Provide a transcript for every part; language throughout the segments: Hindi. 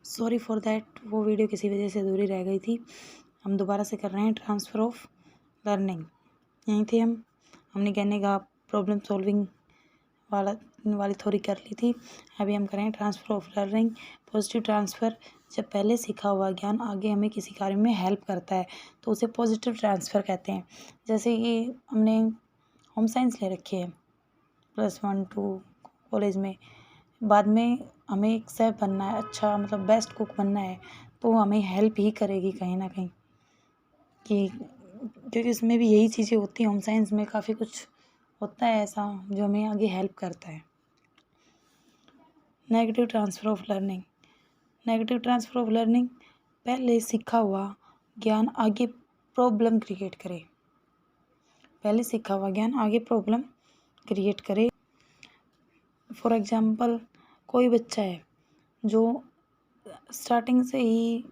सॉरी फॉर दैट, वो वीडियो किसी वजह से अधूरी रह गई थी। हम दोबारा से कर रहे हैं ट्रांसफ़र ऑफ लर्निंग। यहीं थे हमने कहने का प्रॉब्लम सॉल्विंग वाली थ्योरी कर ली थी। अभी हम करें transfer of learning. Positive transfer, जब पहले सीखा हुआ ज्ञान आगे हमें किसी कार्य में हेल्प करता है तो उसे पॉजिटिव ट्रांसफ़र कहते हैं। जैसे कि हमने होम साइंस ले रखी है +1 2 कॉलेज में, बाद में हमें एक शेफ़ बनना है, अच्छा मतलब बेस्ट कुक बनना है, तो हमें हेल्प ही करेगी कहीं ना कहीं, कि क्योंकि इसमें भी यही चीज़ें होती हैं। होम साइंस में काफ़ी कुछ होता है ऐसा जो हमें आगे हेल्प करता है। Negative transfer of learning. Negative transfer of learning, पहले सीखा हुआ ज्ञान आगे प्रॉब्लम क्रिएट करे। पहले सीखा हुआ ज्ञान आगे प्रॉब्लम क्रिएट करे। फॉर एग्जांपल, कोई बच्चा है जो स्टार्टिंग से ही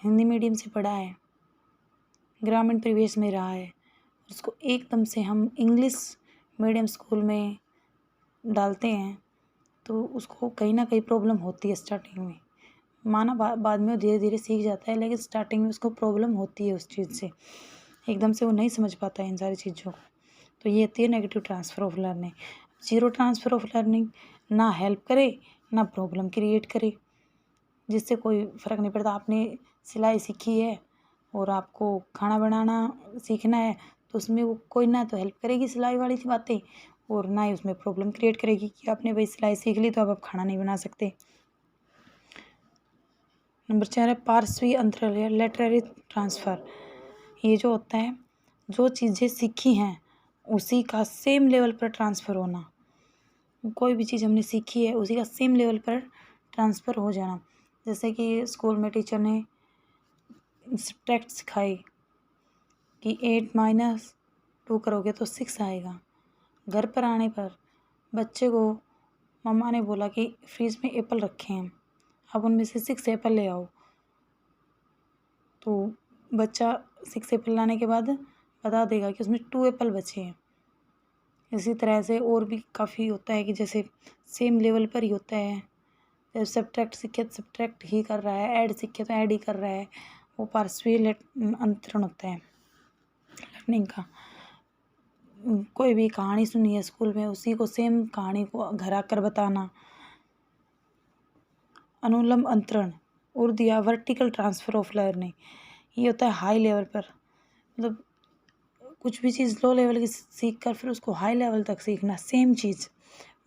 हिंदी मीडियम से पढ़ा है, ग्रामीण परिवेश में रहा है, उसको एकदम से हम इंग्लिश मीडियम स्कूल में डालते हैं तो उसको कहीं ना कहीं प्रॉब्लम होती है स्टार्टिंग में। माना बाद में वो धीरे धीरे सीख जाता है, लेकिन स्टार्टिंग में उसको प्रॉब्लम होती है उस चीज़ से, एकदम से वो नहीं समझ पाता है इन सारी चीज़ों को। तो ये होती है negative transfer of learning. Zero transfer of learning, ना हेल्प करे ना प्रॉब्लम क्रिएट करे, जिससे कोई फ़र्क नहीं पड़ता। आपने सिलाई सीखी है और आपको खाना बनाना सीखना है, तो उसमें वो कोई ना तो हेल्प करेगी सिलाई वाली बातें, और ना ही उसमें प्रॉब्लम क्रिएट करेगी कि आपने भाई सिलाई सीख ली तो अब आप खाना नहीं बना सकते। नंबर 4 है पार्श्वी अंतरल लेटररी ट्रांसफ़र। ये जो होता है, जो चीज़ें सीखी हैं उसी का सेम लेवल पर ट्रांसफ़र होना। कोई भी चीज़ हमने सीखी है उसी का सेम लेवल पर ट्रांसफ़र हो जाना। जैसे कि स्कूल में टीचर ने सब्ट्रैक्ट सिखाई कि 8 - 2 करोगे तो 6 आएगा। घर पर आने पर बच्चे को मम्मा ने बोला कि फ्रिज में एप्पल रखे हैं, अब उनमें से 6 एप्पल ले आओ। तो बच्चा 6 एप्पल लाने के बाद बता देगा कि उसमें 2 एप्पल बचे हैं। इसी तरह से और भी काफ़ी होता है कि जैसे सेम लेवल पर ही होता है। जब सब्ट्रैक्ट सीखे तो सब्ट्रैक्ट ही कर रहा है, ऐड सीखे तो ऐड ही कर रहा है। वो पार्श्वी अंतरण होता है लर्निंग का। कोई भी कहानी सुनी है स्कूल में, उसी को सेम कहानी को घर आकर बताना। अनुलंब अंतरण और दिया वर्टिकल ट्रांसफ़र ऑफ लर्निंग, ये होता है हाई लेवल पर, मतलब कुछ भी चीज़ लो लेवल की सीख कर फिर उसको हाई लेवल तक सीखना, सेम चीज़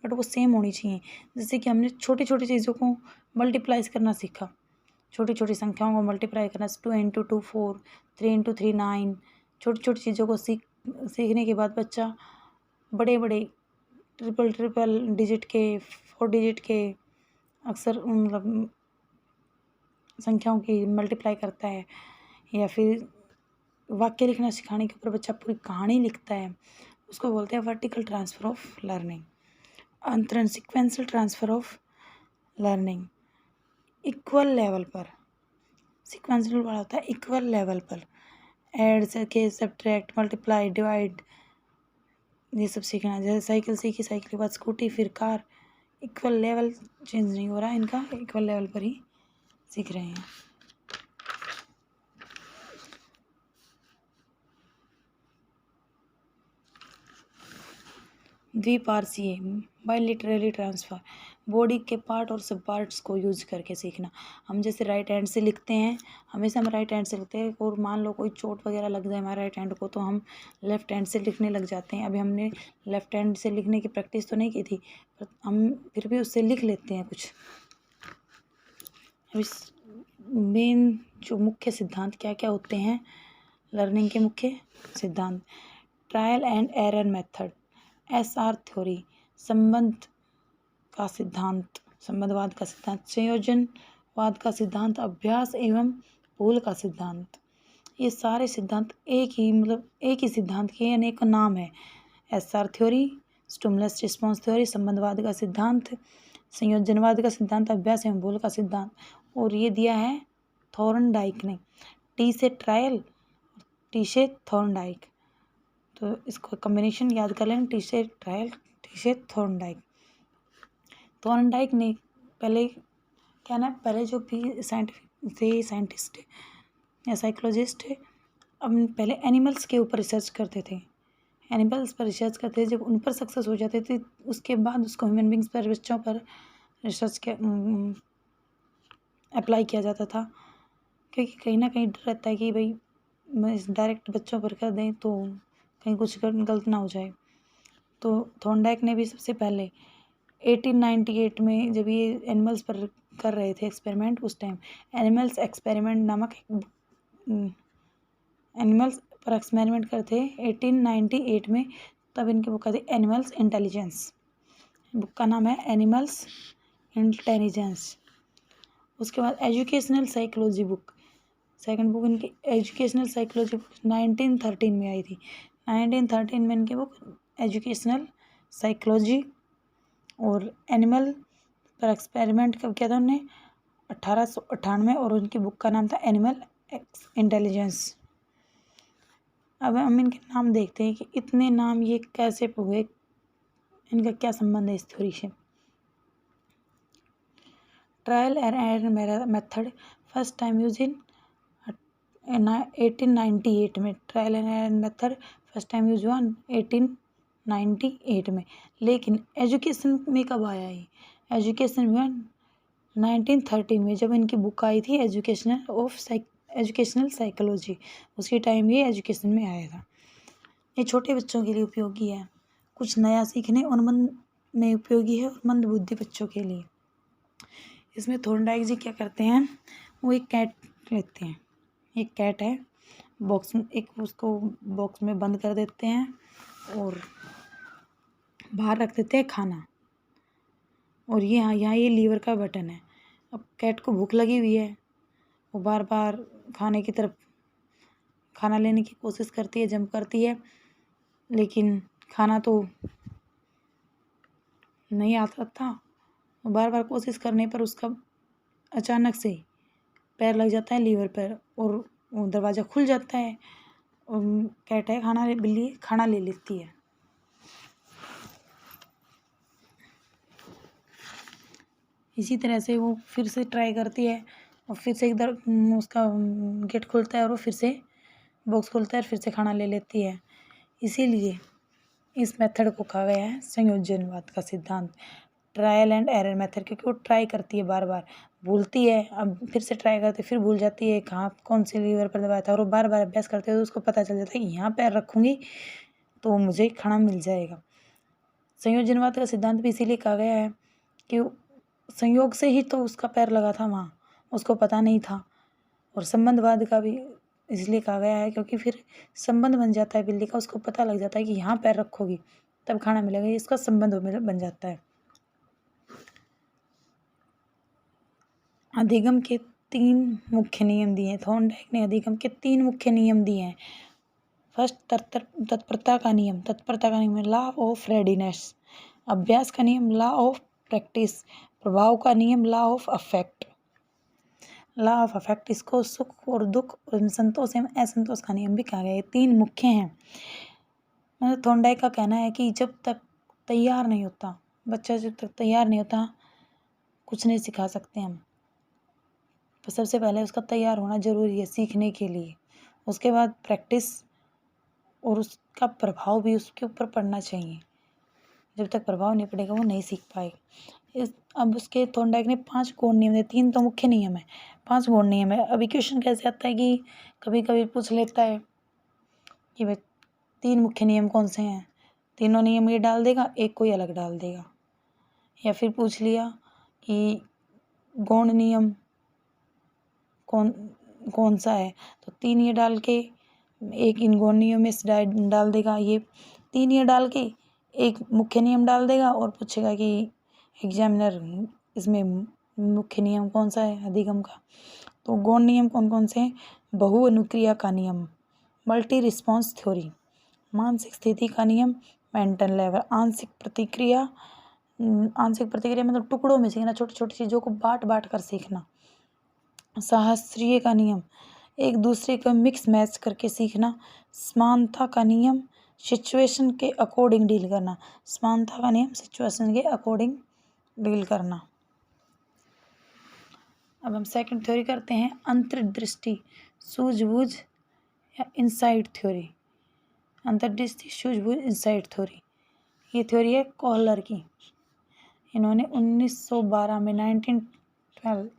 बट वो सेम होनी चाहिए। जैसे कि हमने छोटी छोटी चीज़ों को मल्टीप्लाइज करना सीखा, छोटी छोटी संख्याओं को मल्टीप्लाई करना, 2 × 2 4, 3 × 3 9। छोटी छोटी चीज़ों को सीखने के बाद बच्चा बड़े बड़े ट्रिपल डिजिट के 4 डिजिट के अक्सर मतलब संख्याओं की मल्टीप्लाई करता है, या फिर वाक्य लिखना सिखाने के ऊपर बच्चा पूरी कहानी लिखता है, उसको बोलते हैं वर्टिकल ट्रांसफ़र ऑफ लर्निंग। अंतरण sequential transfer of learning, equal level पर। सिक्वेंशियल वाला होता है इक्वल लेवल पर, ऐड करके सब्ट्रैक्ट मल्टीप्लाई डिवाइड ये सब सीखना है। जैसे साइकिल सीखी, साइकिल के बाद स्कूटी, फिर कार। इक्वल लेवल चेंज नहीं हो रहा है इनका, इक्वल लेवल पर ही सीख रहे हैं। द्विपार्श्वीय बायलैटरली ट्रांसफ़र, बॉडी के पार्ट और सब पार्ट्स को यूज करके सीखना। हम जैसे राइट हैंड से लिखते हैं, हमेशा हम राइट हैंड से लिखते हैं, और मान लो कोई चोट वगैरह लग जाए हमारे राइट हैंड को तो हम लेफ़्ट हैंड से लिखने लग जाते हैं। अभी हमने लेफ़्ट हैंड से लिखने की प्रैक्टिस तो नहीं की थी, पर हम फिर भी उससे लिख लेते हैं कुछ। अब इस मेन जो मुख्य सिद्धांत क्या क्या होते हैं लर्निंग के मुख्य सिद्धांत, trial and error method, SR theory, संबंध का सिद्धांत, संबंधवाद का सिद्धांत, संयोजनवाद का सिद्धांत, अभ्यास एवं भूल का सिद्धांत। ये सारे सिद्धांत एक ही सिद्धांत के अनेक नाम है। SR theory, stimulus response theory, संबंधवाद का सिद्धांत, संयोजनवाद का सिद्धांत, अभ्यास एवं भूल का सिद्धांत। और ये दिया है थॉर्नडाइक ने, टी से ट्रायल, टी से थॉर्नडाइक, तो इसको कॉम्बिनेशन याद कर लें, टी से ट्रायल, टी से थॉर्नडाइक। थॉर्नडाइक ने पहले क्या ना, पहले जो भी साइंटिस्ट या साइकोलॉजिस्ट थे, अब पहले एनिमल्स के ऊपर रिसर्च करते थे, एनिमल्स पर रिसर्च करते थे। जब उन पर सक्सेस हो जाते थे उसके बाद उसको ह्यूमन बींग्स पर, बच्चों पर रिसर्च के अप्लाई किया जाता था, क्योंकि कहीं ना कहीं डर रहता है कि भाई डायरेक्ट बच्चों पर कर दें तो कहीं कुछ गलत ना हो जाए। तो थॉर्नडाइक ने भी सबसे पहले 1898 में जब ये एनिमल्स पर कर रहे थे एक्सपेरिमेंट, उस टाइम एनिमल्स एक्सपेरिमेंट नामक एनिमल्स पर एक्सपेरिमेंट करते 1898 में, तब इनकी बुक थी एनिमल्स इंटेलिजेंस। बुक का नाम है एनिमल्स इंटेलिजेंस। उसके बाद educational psychology book, second book इनकी एजुकेशनल साइकोलॉजी बुक 1913 में आई थी। 1913 में इनकी बुक एजुकेशनल साइकोलॉजी, और एनिमल पर एक्सपेरिमेंट कब किया था उन्होंने 1898, और उनकी बुक का नाम था एनिमल इंटेलिजेंस। अब हम इनके नाम देखते हैं कि इतने नाम ये कैसे हुए, इनका क्या संबंध है इस थ्योरी से। Trial and error method first time use in 1898 में, trial and error method first time use हुआ 1898 में। लेकिन एजुकेशन में कब आया ये, एजुकेशन में 1913 में, जब इनकी बुक आई थी एजुकेशनल साइकोलॉजी, उसी टाइम ये एजुकेशन में आया था। ये छोटे बच्चों के लिए उपयोगी है, कुछ नया सीखने और मन में उपयोगी है, और मंद बुद्धि बच्चों के लिए। इसमें थॉर्नडाइक जी क्या करते हैं, वो एक कैट लेते हैं, एक कैट है बॉक्स में, एक उसको बॉक्स में बंद कर देते हैं और बाहर रख देते हैं खाना, और ये यहाँ ये लीवर का बटन है। अब कैट को भूख लगी हुई है, वो बार बार खाने की तरफ खाना लेने की कोशिश करती है, जंप करती है, लेकिन खाना तो नहीं आता था। बार बार कोशिश करने पर उसका अचानक से पैर लग जाता है लीवर पर, और वो दरवाज़ा खुल जाता है, और कैट है बिल्ली खाना ले लेती है। इसी तरह से वो फिर से ट्राई करती है, और फिर से इधर उसका गेट खुलता है, और वो फिर से बॉक्स खुलता है, फिर से खाना ले लेती है। इसीलिए इस मेथड को कहा गया है संयोजनवाद का सिद्धांत, ट्रायल एंड एरर मेथड, क्योंकि वो ट्राई करती है, बार बार भूलती है, अब फिर से ट्राई करती है, फिर भूल जाती है कहाँ कौन से लीवर पर दबाया था, और वो बार बार अभ्यास करते हैं तो उसको पता चल जाता है कि यहाँ पैर रखूँगी तो मुझे खाना मिल जाएगा। संयोजनवाद का सिद्धांत भी इसीलिए कहा गया है कि संयोग से ही तो उसका पैर लगा था वहाँ, उसको पता नहीं था। और संबंधवाद का भी इसलिए कहा गया है क्योंकि फिर संबंध बन जाता है बिल्ली का, उसको पता लग जाता है कि यहाँ पैर रखोगी तब खाना मिलेगा, इसका संबंध बन जाता है। अधिगम के 3 मुख्य नियम दिए हैं, थॉर्नडाइक ने अधिगम के 3 मुख्य नियम दिए हैं। फर्स्ट तत्परता का नियम, लॉ ऑफ रेडीनेस। अभ्यास का नियम, लॉ ऑफ प्रैक्टिस। प्रभाव का नियम, law of affect. Law of affect, इसको सुख और दुख और संतोष एवं असंतोष का नियम भी कहा गया है। 3 मुख्य हैं। मतलब थॉर्नडाइक का कहना है कि जब तक तैयार नहीं होता बच्चा, जब तक तैयार नहीं होता कुछ नहीं सिखा सकते हम। तो सबसे पहले उसका तैयार होना जरूरी है सीखने के लिए, उसके बाद प्रैक्टिस, और उसका प्रभाव भी उसके ऊपर पड़ना चाहिए। जब तक प्रभाव नहीं पड़ेगा वो नहीं सीख पाएगा। अब उसके थॉर्नडाइक ने 5 गौण नियम दिए, 3 तो मुख्य नियम है, 5 गौण नियम है। अभी क्वेश्चन कैसे आता है कि कभी कभी पूछ लेता है कि भाई 3 मुख्य नियम कौन से हैं, तीनों नियम ये डाल देगा, एक कोई अलग डाल देगा। या फिर पूछ लिया कि गौण नियम कौन सा है, तो 3 ये डाल के एक इन गौण नियम में डाल देगा, ये 3 ये डाल के एक मुख्य नियम डाल देगा, और पूछेगा कि एग्जामिनर इसमें मुख्य नियम कौन सा है अधिगम का। तो गौण नियम कौन कौन से हैं, बहु अनुक्रिया का नियम, मल्टी रिस्पॉन्स थ्योरी, मानसिक स्थिति का नियम, मेंटल लेवल, आंशिक प्रतिक्रिया मतलब टुकड़ों में सीखना, छोटी छोटी चीज़ों को बांट बांट कर सीखना, सहस्त्रीय का नियम, एक दूसरे को मिक्स मैच करके सीखना, समानता का नियम, सिचुएशन के अकॉर्डिंग डील करना, समानता का नियम सिचुएशन के अकॉर्डिंग डील करना। अब हम सेकंड थ्योरी करते हैं, अंतर्दृष्टि, सूझबूझ या इनसाइट थ्योरी। अंतर्दृष्टि, सूझबूझ, इनसाइट थ्योरी, ये थ्योरी है कॉलर की। इन्होंने 1912 में 1912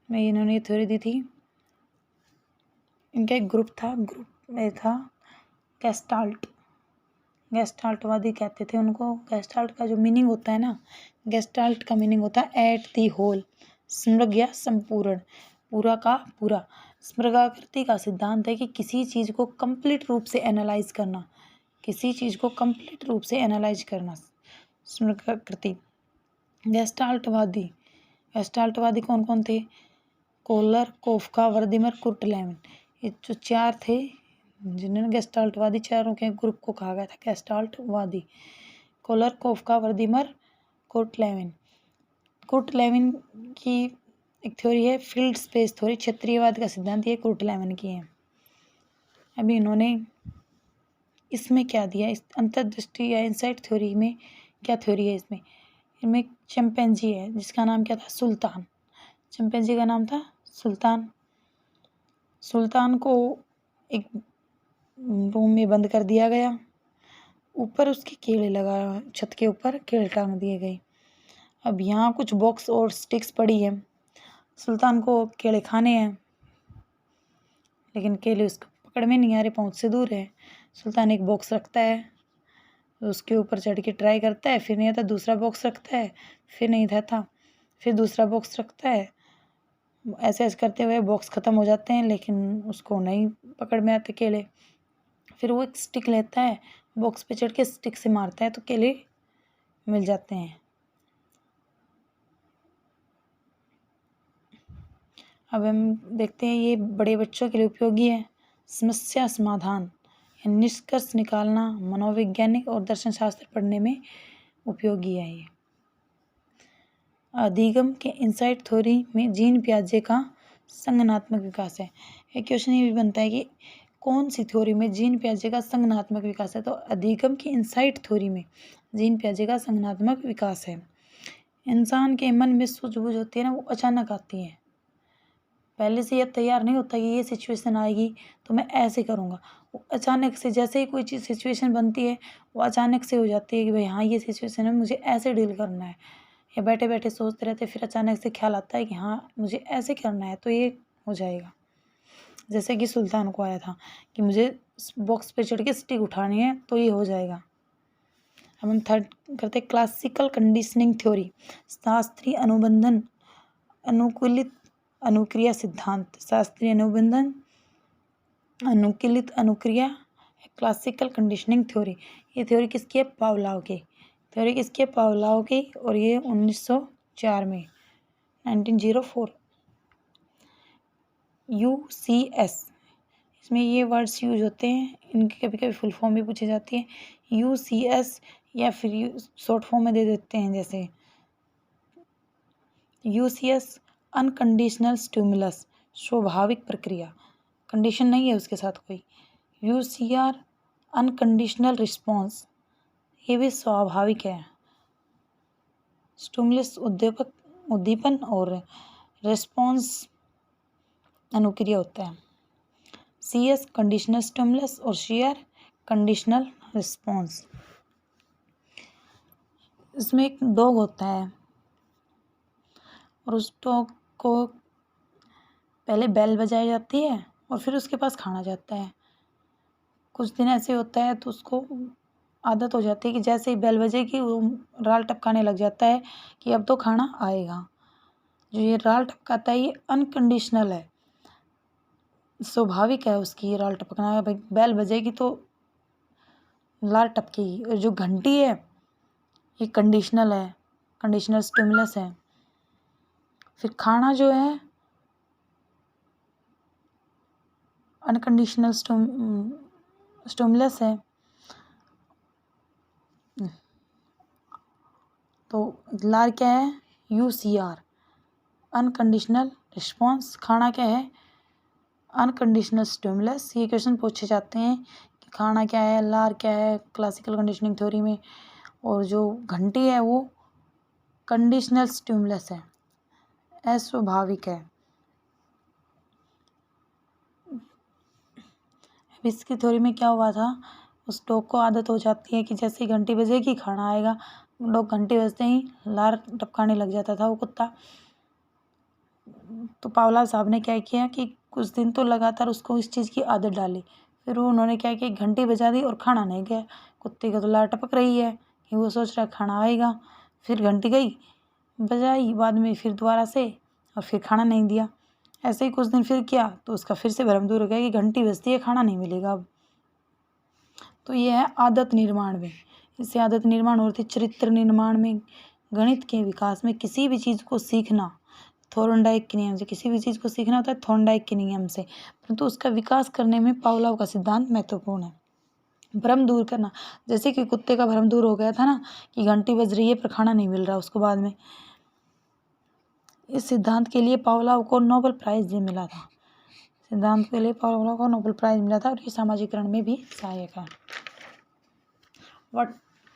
में इन्होंने ये थ्योरी दी थी। इनका एक ग्रुप था, ग्रुप में था गेस्टाल्ट, गेस्टाल्टवादी कहते थे उनको। गेस्टाल्ट का जो मीनिंग होता है ना, गेस्टाल्ट का मीनिंग होता है एट दी होल, समग्र या संपूर्ण, पूरा का पूरा। समग्राकृति का सिद्धांत है कि किसी चीज़ को कंप्लीट रूप से एनालाइज करना, किसी चीज़ को कंप्लीट रूप से एनालाइज करना, समग्राकृति। गेस्टाल्टवादी, गेस्टाल्टवादी कौन कौन थे? कोलर, कोफका, वर्दीमर, कुर्टलैंड, ये जो चार थे जिन्होंने गेस्टाल्टवादी, चारों के ग्रुप को कहा गया था गेस्टाल्टवादी। कोलर, कोफका, वर्दीमर, कुर्टलैंड। कुर्टलैंड की एक थ्योरी है फील्ड स्पेस थ्योरी, क्षेत्रीयवाद का सिद्धांत, ये कुर्टलैंड की है। अभी इन्होंने इसमें क्या दिया, इस अंतर्दृष्टि या इनसाइट थ्योरी में क्या थ्योरी है इसमें? इनमें एक चिंपैंजी है जिसका नाम क्या था? सुल्तान। चिंपैंजी का नाम था सुल्तान। सुल्तान को एक रूम में बंद कर दिया गया, ऊपर उसके केड़े लगा, छत के ऊपर केड़े टांग दिए गए। अब यहाँ कुछ बॉक्स और स्टिक्स पड़ी है, सुल्तान को केले खाने हैं लेकिन केले उसको पकड़ में नहीं आ रहे, पहुँच से दूर है। सुल्तान एक बॉक्स रखता है, उसके ऊपर चढ़ के ट्राई करता है, फिर नहीं आता, दूसरा बॉक्स रखता है, फिर नहीं था, फिर दूसरा बॉक्स रखता है। ऐसे ऐसे करते हुए बॉक्स ख़त्म हो जाते हैं लेकिन उसको नहीं पकड़ में आते केले। फिर वो एक स्टिक लेता है, बॉक्स पे चढ़ के स्टिक से मारता है तो केले मिल जाते हैं। अब हम देखते हैं, ये बड़े बच्चों के लिए उपयोगी है। समस्या समाधान या निष्कर्ष निकालना, मनोवैज्ञानिक और दर्शन शास्त्र पढ़ने में उपयोगी है ये। अधिगम के इनसाइट थ्योरी में जीन पियाजे का संज्ञानात्मक विकास है। एक क्वेश्चन ये भी बनता है कि कौन सी थ्योरी में जीन पियाजे का संज्ञानात्मक विकास है? तो अधिगम की इनसाइट थ्योरी में जीन पियाजे का संज्ञानात्मक विकास है। इंसान के मन में सूझबूझ होती है ना, वो अचानक आती है, पहले से यह तैयार नहीं होता कि ये सिचुएशन आएगी तो मैं ऐसे करूँगा। वो अचानक से, जैसे ही कोई चीज़ सिचुएशन बनती है, वो अचानक से हो जाती है कि भाई हाँ ये सिचुएशन है, मुझे ऐसे डील करना है। या बैठे बैठे सोचते रहते, फिर अचानक से ख्याल आता है कि हाँ मुझे ऐसे करना है तो ये हो जाएगा। जैसे कि सुल्तान को आया था कि मुझे बॉक्स पे चढ़ के स्टिक उठानी है तो ये हो जाएगा। अब हम थर्ड करते क्लासिकल कंडीशनिंग थ्योरी, शास्त्रीय अनुबंधन अनुकूलित अनुक्रिया सिद्धांत, शास्त्रीय अनुबंधन अनुकूलित अनुक्रिया, क्लासिकल कंडीशनिंग थ्योरी। ये थ्योरी किसकी है? पावलोव की। थ्योरी किसकी है? पावलोव की, और ये 1904 में 1904। UCS, इसमें ये वर्ड्स यूज होते हैं, इनकी कभी कभी फुल फॉर्म भी पूछी जाती है। UCS या फिर शॉर्ट फॉर्म में दे देते हैं, जैसे UCS अनकंडीशनल स्टिमुलस, स्वाभाविक प्रक्रिया, कंडीशन नहीं है उसके साथ कोई। UCR अनकंडीशनल रिस्पॉन्स, ये भी स्वाभाविक है। स्टिमुलस उद्दीपन और रिस्पॉन्स अनुक्रिया होता है। CS कंडीशनल स्टिमुलस और CR कंडीशनल रिस्पॉन्स। इसमें एक डॉग होता है और उस डॉग को पहले बेल बजाई जाती है और फिर उसके पास खाना जाता है। कुछ दिन ऐसे होता है तो उसको आदत हो जाती है कि जैसे ही बेल बजेगी वो राल टपकाने लग जाता है कि अब तो खाना आएगा। जो ये राल टपकाता है ये अनकंडीशनल है, स्वाभाविक है उसकी ये राल टपकना। भाई बेल बजेगी तो लाल टपकेगी। और जो घंटी है ये कंडीशनल है, कंडीशनल स्टिमुलस है। फिर खाना जो है अनकंडीशनल स्टिमुलस है। तो लार क्या है? UCR unconditional response. खाना क्या है? Unconditional stimulus. ये क्वेश्चन पूछे जाते हैं कि खाना क्या है, लार क्या है क्लासिकल कंडीशनिंग थ्योरी में। और जो घंटी है वो कंडीशनल स्टिमुलस है। अस्वाभाविक है। इसकी थ्योरी में क्या हुआ था, उस डॉग को आदत हो जाती है कि जैसे ही घंटी बजेगी खाना आएगा। डॉग घंटी बजते ही लार टपकाने लग जाता था वो कुत्ता। तो पावला साहब ने क्या किया कि कुछ दिन तो लगातार उसको इस चीज़ की आदत डाली। फिर उन्होंने क्या किया, घंटी बजा दी और खाना नहीं गया। कुत्ते का तो लार टपक रही है कि वो सोच रहा है खाना आएगा। फिर घंटी गई, बजाई बाद में फिर दोबारा से, और फिर खाना नहीं दिया। ऐसे ही कुछ दिन फिर किया तो उसका फिर से भ्रम दूर हो गया कि घंटी बजती है, खाना नहीं मिलेगा अब। तो ये है आदत निर्माण में। इससे आदत निर्माण होती है चरित्र निर्माण में, गणित के विकास में। किसी भी चीज़ को सीखना थॉर्नडाइक के नियम से, किसी भी चीज़ को सीखना होता है थॉर्नडाइक के नियम से, परंतु उसका विकास करने में पावलोव का सिद्धांत महत्वपूर्ण है। भ्रम दूर करना, जैसे कि कुत्ते का भ्रम दूर हो गया था ना कि घंटी बज रही है पर खाना नहीं मिल रहा उसको बाद में। इस सिद्धांत के लिए पावलोव को नोबेल प्राइज़ भी मिला था। सिद्धांत के लिए पावलोव को नोबेल प्राइज़ मिला था और ये सामाजिकरण में भी सहायक है।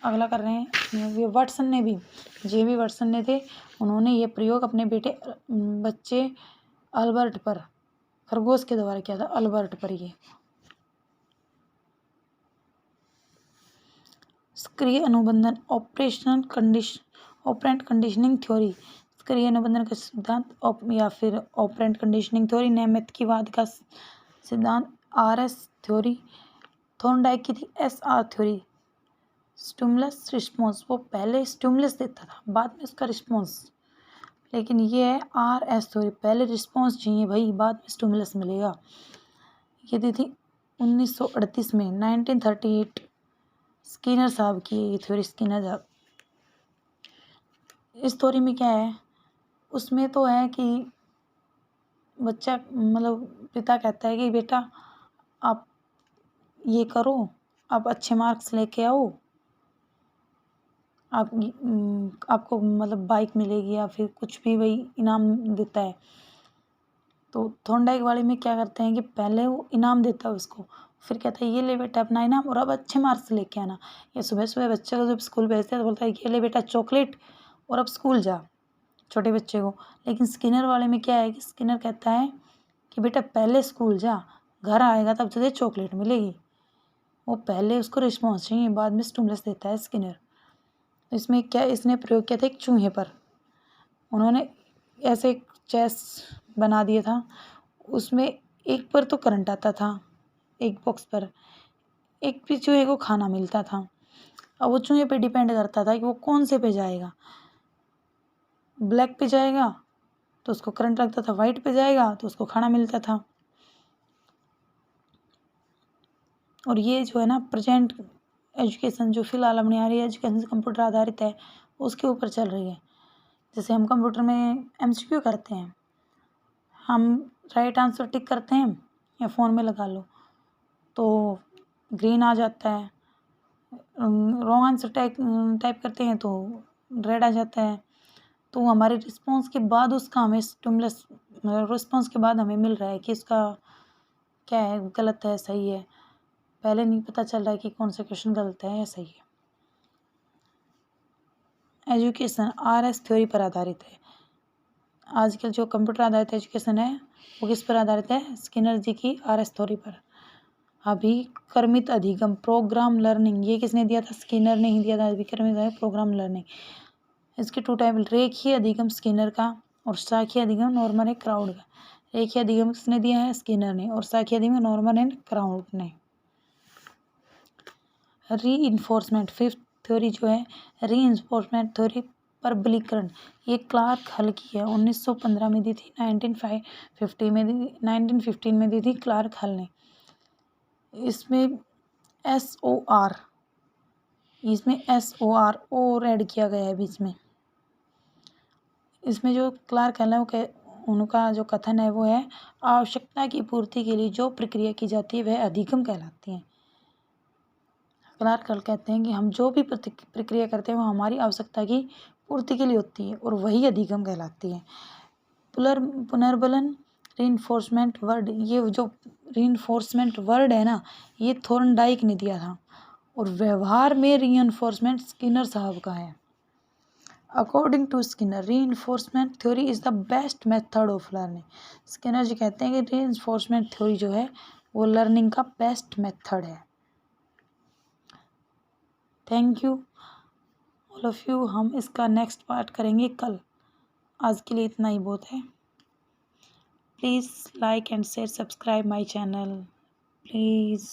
अगला कर रहे हैं वाटसन ने भी, जेबी वाटसन ने थे, उन्होंने ये प्रयोग अपने बच्चे अल्बर्ट पर, खरगोश के द्वारा किया था, अल्बर्ट पर। ये सक्रिय अनुबंधन ऑपरेंट कंडीशनिंग थ्योरी, सक्रिय अनुबंधन का सिद्धांत या फिर ऑपरेंट कंडीशनिंग थ्योरी, नैमित्तिकवाद का सिद्धांत, आरएस थ्योरी, थॉर्नडाइक की थी एसआर थ्योरी, स्टिमुलस रिस्पॉन्स, वो पहले स्टिमुलस देता था बाद में उसका रिस्पॉन्स, लेकिन ये है आरएस थ्योरी, पहले रिस्पॉन्स चाहिए भाई बाद में स्टिमुलस मिलेगा। ये दी थी 1938 में, 1938 स्किनर साहब की ये थ्योरी, स्किनर साहब। इस थ्योरी में क्या है, उसमें तो है कि बच्चा मतलब पिता कहता है कि बेटा आप ये करो, आप अच्छे मार्क्स लेके आओ, आपको मतलब बाइक मिलेगी या फिर कुछ भी वही इनाम देता है। तो थॉर्नडाइक वाले में क्या करते हैं कि पहले वो इनाम देता है उसको, फिर कहता है ये ले बेटा अपना इनाम और अब अच्छे मार्क्स लेके आना। या सुबह सुबह बच्चे को जब स्कूल भेजते हैं तो बोलता है ये ले बेटा चॉकलेट और अब स्कूल जा, छोटे बच्चे को। लेकिन स्किनर वाले में क्या है कि स्किनर कहता है कि बेटा पहले स्कूल जा, घर आएगा तब तुझे चॉकलेट मिलेगी। वो पहले उसको रिस्पॉन्स चाहिए, बाद में स्टिमुलस देता है स्किनर। इसमें क्या इसने प्रयोग किया था, एक चूहे पर उन्होंने ऐसे एक चेस बना दिया था, उसमें एक पर तो करंट आता था, एक बॉक्स पर, एक भी चूहे को खाना मिलता था। अब वो चूहे पे डिपेंड करता था कि वो कौन से पे जाएगा, ब्लैक पे जाएगा तो उसको करंट लगता था, वाइट पे जाएगा तो उसको खाना मिलता था। और ये जो है ना प्रेजेंट एजुकेशन जो फिलहाल अपनी आ रही है, एजुकेशन कंप्यूटर आधारित है, उसके ऊपर चल रही है। जैसे हम कंप्यूटर में एमसीक्यू करते हैं, हम राइट आंसर टिक करते हैं या फ़ोन में लगा लो तो ग्रीन आ जाता है, रॉन्ग आंसर टाइप करते हैं तो रेड आ जाता है। तो हमारे रिस्पॉन्स के बाद उसका हमें स्टिमुलस, रिस्पॉन्स के बाद हमें मिल रहा है कि इसका क्या है, गलत है सही है, पहले नहीं पता चल रहा है कि कौन सा क्वेश्चन गलत है या सही है। एजुकेशन आरएस थ्योरी पर आधारित है। आजकल जो कंप्यूटर आधारित एजुकेशन है वो किस पर आधारित है, स्किनर जी की आरएस थ्योरी पर। अभिक्रमित अधिगम प्रोग्राम लर्निंग, ये किसने दिया था, स्किनर ने ही दिया था, अभिक्रमित प्रोग्राम लर्निंग। इसके टू टाइप, रेखीय अधिगम स्किनर का और शाखीय अधिगम नॉर्मन एंड क्राउड का। रेखीय अधिगम किसने दिया है, स्किनर ने, और शाखीय अधिगम नॉर्मन एंड क्राउड ने। री फिफ्थ थ्योरी जो है री थ्योरी, प्रबलीकरण, ये क्लार्क हल की है, 1915 में दी थी, 1915 में दी थी क्लार्क हल ने। इसमें SOR, इसमें SOR और ऐड किया गया है बीच में। इसमें जो क्लार्क हल है वो उनका जो कथन है वो है, आवश्यकता की पूर्ति के लिए जो प्रक्रिया की जाती है वह अधिगम कहलाती है। क्लार्क हल कहते हैं कि हम जो भी प्रक्रिया करते हैं वो हमारी आवश्यकता की पूर्ति के लिए होती है और वही अधिगम कहलाती है। पुनर्बलन रीइंफोर्समेंट वर्ड, ये जो रीइंफोर्समेंट वर्ड है ना, ये थॉर्नडाइक ने दिया था और व्यवहार में रीइंफोर्समेंट स्किनर साहब का है। According to Skinner, reinforcement theory is the best method of learning. Skinner ji कहते हैं कि रीइंफोर्समेंट थ्योरी जो है वो लर्निंग का बेस्ट मेथड है। Thank you all of you. हम इसका नेक्स्ट पार्ट करेंगे कल। आज के लिए इतना ही बहुत है। Please like and share, subscribe my channel please.